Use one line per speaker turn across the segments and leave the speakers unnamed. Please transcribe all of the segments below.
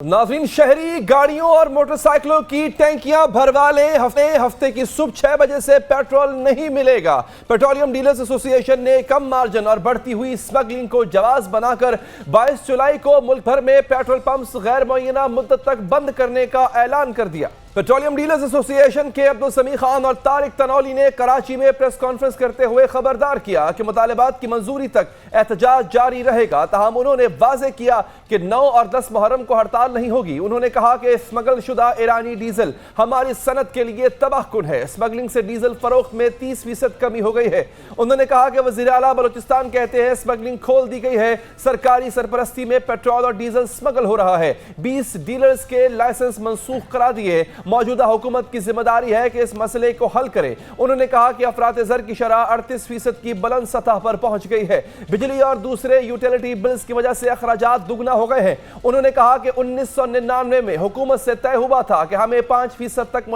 नाज़रीन, शहरी गाड़ियों और मोटरसाइकिलों की टैंकियां भरवा लें। हफ्ते की सुबह 6 बजे से पेट्रोल नहीं मिलेगा। पेट्रोलियम डीलर्स एसोसिएशन ने कम मार्जिन और बढ़ती हुई स्मगलिंग को जवाब बनाकर 22 जुलाई को मुल्क भर में पेट्रोल पंप्स गैर मुअय्यना मुद्दत तक बंद करने का ऐलान कर दिया। पेट्रोलियम डीलर्स एसोसिएशन के अब्दुल समी खान और तारिक तनौली ने कराची में प्रेस कॉन्फ्रेंस करते हुए खबरदार किया कि मुतालबात की मंजूरी तक एहतजाज जारी रहेगा। ताहम उन्होंने वाज़ेह किया कि 9 और 10 मुहर्रम को हड़ताल नहीं होगी। उन्होंने कहा कि स्मगल शुदा ईरानी डीजल हमारी सनत के लिए तबाहकुन है। स्मगलिंग से डीजल फरोख्त में 30% कमी हो गई है। उन्होंने कहा कि वज़ीर आला बलूचिस्तान कहते हैं स्मगलिंग खोल दी गई है। सरकारी सरपरस्ती में पेट्रोल और डीजल स्मगल हो रहा है। 20 डीलर्स के लाइसेंस मनसूख करा दिए। मौजूदा हुकूमत की जिम्मेदारी है कि इस मसले को हल करे। उन्होंने कहा कि अफरात ज़र की शरह 38% की बुलंद सतह पर पहुंच गई है। बिजली और दूसरे यूटिलिटी बिल्स की वजह से अखराजात दुगना हो गए हैं। उन्होंने कहा कि 1999 में हुकूमत से तय हुआ था कि हमें 5% तक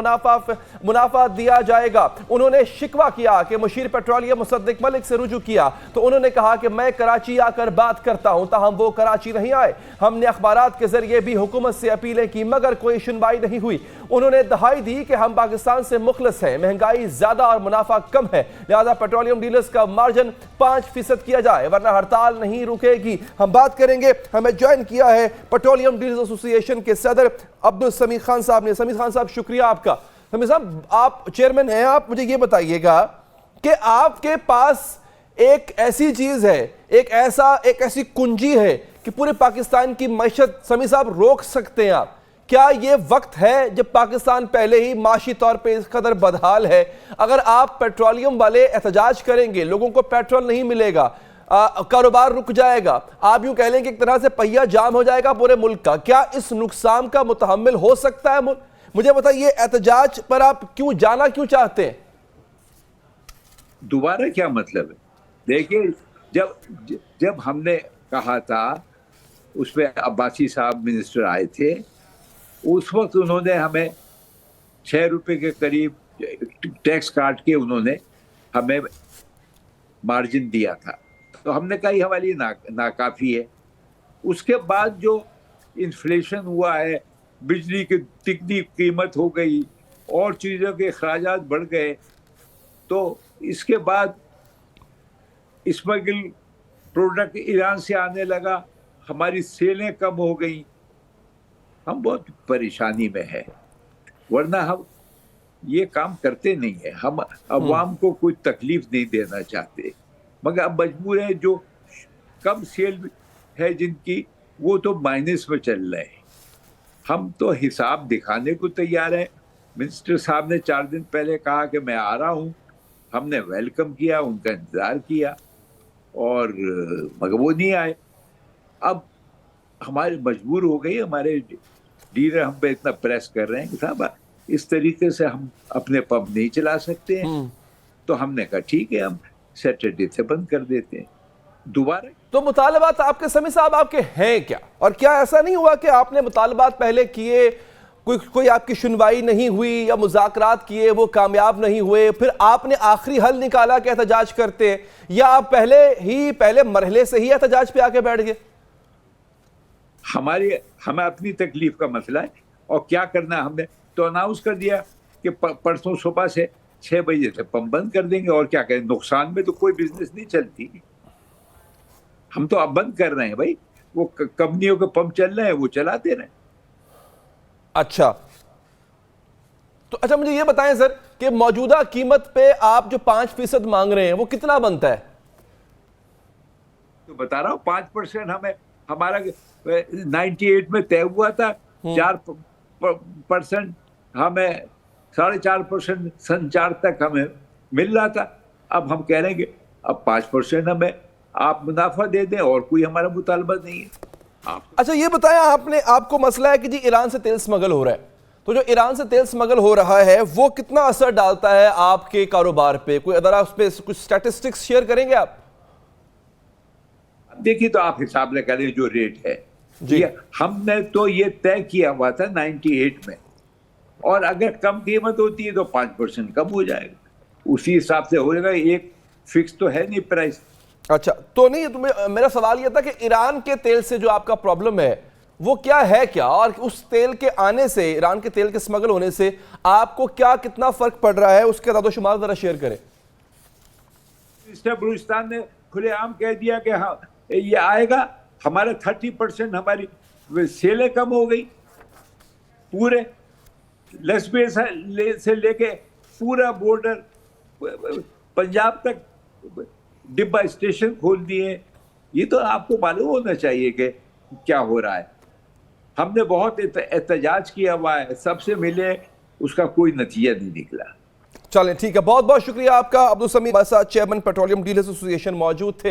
मुनाफा दिया जाएगा। उन्होंने शिकवा किया कि मुशीर पेट्रोलियम मुसद्दिक मलिक से रुजू किया तो उन्होंने कहा कि मैं कराची आकर बात करता हूं, ताहम वो कराची नहीं आए। हमने अखबारात के जरिए भी हुकूमत से अपीलें की मगर कोई सुनवाई नहीं हुई। उन्होंने दहाई दी कि हम पाकिस्तान से मुखलस हैं, महंगाई ज्यादा और मुनाफा कम है, लिहाजा पेट्रोलियम डीलर्स का मार्जिन 5% किया जाए वरना हड़ताल नहीं रुकेगी। हम बात करेंगे, हमें ज्वाइन किया है पेट्रोलियम डीलर्स एसोसिएशन के सदर अब्दुल समी खान साहब ने। समी खान साहब, शुक्रिया आपका। समी साहब, आप चेयरमैन हैं, आप मुझे ये बताइएगा कि आपके पास एक ऐसी चीज है, एक ऐसी कुंजी है कि पूरे पाकिस्तान की मईशत समी साहब रोक सकते हैं आप। क्या ये वक्त है जब पाकिस्तान पहले ही माशी तौर पे इस कदर बदहाल है, अगर आप पेट्रोलियम वाले एहतजाज करेंगे, लोगों को पेट्रोल नहीं मिलेगा, कारोबार रुक जाएगा, आप यूं कह लें कि एक तरह से पहिया जाम हो जाएगा पूरे मुल्क का, क्या इस नुकसान का मुतहम्मिल हो सकता है मुल्क? मुझे बताइए, एहतजाज पर आप जाना क्यों चाहते हैं?
दोबारा क्या मतलब है? देखिए, जब हमने कहा था, उसमें अब्बासी साहब मिनिस्टर आए थे, उस वक्त उन्होंने हमें 6 रुपए के करीब टैक्स काट के उन्होंने हमें मार्जिन दिया था। तो हमने कहा ये हमारी नाकाफी है। उसके बाद जो इन्फ्लेशन हुआ है, बिजली की तिगनी कीमत हो गई और चीज़ों के अखराजात बढ़ गए, तो इसके बाद स्मगल प्रोडक्ट ईरान से आने लगा, हमारी सेलें कम हो गई, हम बहुत परेशानी में है। वरना हम ये काम करते नहीं है, हम अवाम को कोई तकलीफ नहीं देना चाहते, मगर अब मजबूर है। जो कम सेल है जिनकी, वो तो माइनस में चल रहे हैं। हम तो हिसाब दिखाने को तैयार हैं। मिनिस्टर साहब ने 4 दिन पहले कहा कि मैं आ रहा हूँ, हमने वेलकम किया, उनका इंतजार किया और मगर वो नहीं आए। अब हमारे मजबूर हो गई, हमारे डीलर हम पे इतना प्रेस कर रहे हैं कि साहब इस तरीके से हम अपने पंप नहीं चला सकते हैं। तो हमने कहा ठीक है, हम सैटरडे से बंद कर देते हैं दोबारा।
तो मुतालबात आपके समी साहब आपके हैं क्या? और क्या ऐसा नहीं हुआ कि आपने मुतालबात पहले किए, कोई आपकी सुनवाई नहीं हुई या मुज़ाकरात किए, वो कामयाब नहीं हुए, फिर आपने आखिरी हल निकाला कि एहतजाज करते, या आप पहले मरहले से ही एहतजाज पे आके बैठ गए?
हमें अपनी तकलीफ का मसला है और क्या करना है। हमने तो अनाउंस कर दिया कि परसों सुबह से 6 बजे से पंप बंद कर देंगे, और क्या करें, नुकसान में तो कोई बिजनेस नहीं चलती। हम तो अब बंद कर रहे हैं भाई, वो कंपनियों के पंप चल रहे हैं, वो चलाते रहे।
अच्छा, तो अच्छा मुझे ये बताएं सर कि मौजूदा कीमत पे आप जो 5% मांग रहे हैं वो कितना बनता है?
तो बता रहा हूँ, 5% हमें, हमारा 98 में तय हुआ था, 4% हमें, 4.5% सन 4 तक हमें मिल रहा था। अब हम कह रहे हैं कि अब 5% हमें आप मुनाफा दे दें, और कोई हमारा मुतालबा नहीं है।
अच्छा ये बताया आपको मसला है कि जी ईरान से तेल स्मगल हो रहा है, तो जो ईरान से तेल स्मगल हो रहा है वो कितना असर डालता है आपके कारोबार पे? कोई अगर आप उस पे कुछ स्टैटिस्टिक्स शेयर करेंगे आप?
देखिए, तो आप हिसाब लगा लें जो रेट है जी। हमने तो ये तय किया हुआ था 98 में, और अगर कम कीमत होती है तो 5% कम हो जाएगा, उसी हिसाब से हो जाएगा। एक फिक्स तो है नहीं प्राइस।
अच्छा, तो नहीं, मेरा सवाल यह था कि ईरान के तेल से जो आपका प्रॉब्लम है وہ کیا ہے کیا، اور اس تیل کے آنے سے، ایران کے تیل کے سمگل ہونے سے آپ کو کتنا فرق پڑ رہا ہے، اس کے اعداد و شمار ذرا شیئر کریں۔
منسٹر بلوچستان نے کھلے عام کہہ دیا کہ ہاں یہ آئے گا، ہمارا 30% ہماری سیلیں کم ہو گئی، پورے لسبے سے لے کے پورا بورڈر پنجاب تک ڈبہ اسٹیشن کھول دیے۔ یہ تو آپ کو معلوم ہونا چاہیے کہ کیا ہو رہا ہے۔ ہم نے بہت احتجاج کیا ہوا ہے، سب سے ملے، اس کا کوئی نتیجہ نہیں نکلا۔
چلیں ٹھیک ہے، بہت بہت شکریہ آپ کا۔ عبدالسمیع ہمارے ساتھ چیئرمین پیٹرولیم ڈیلرز ایسوسی ایشن موجود تھے۔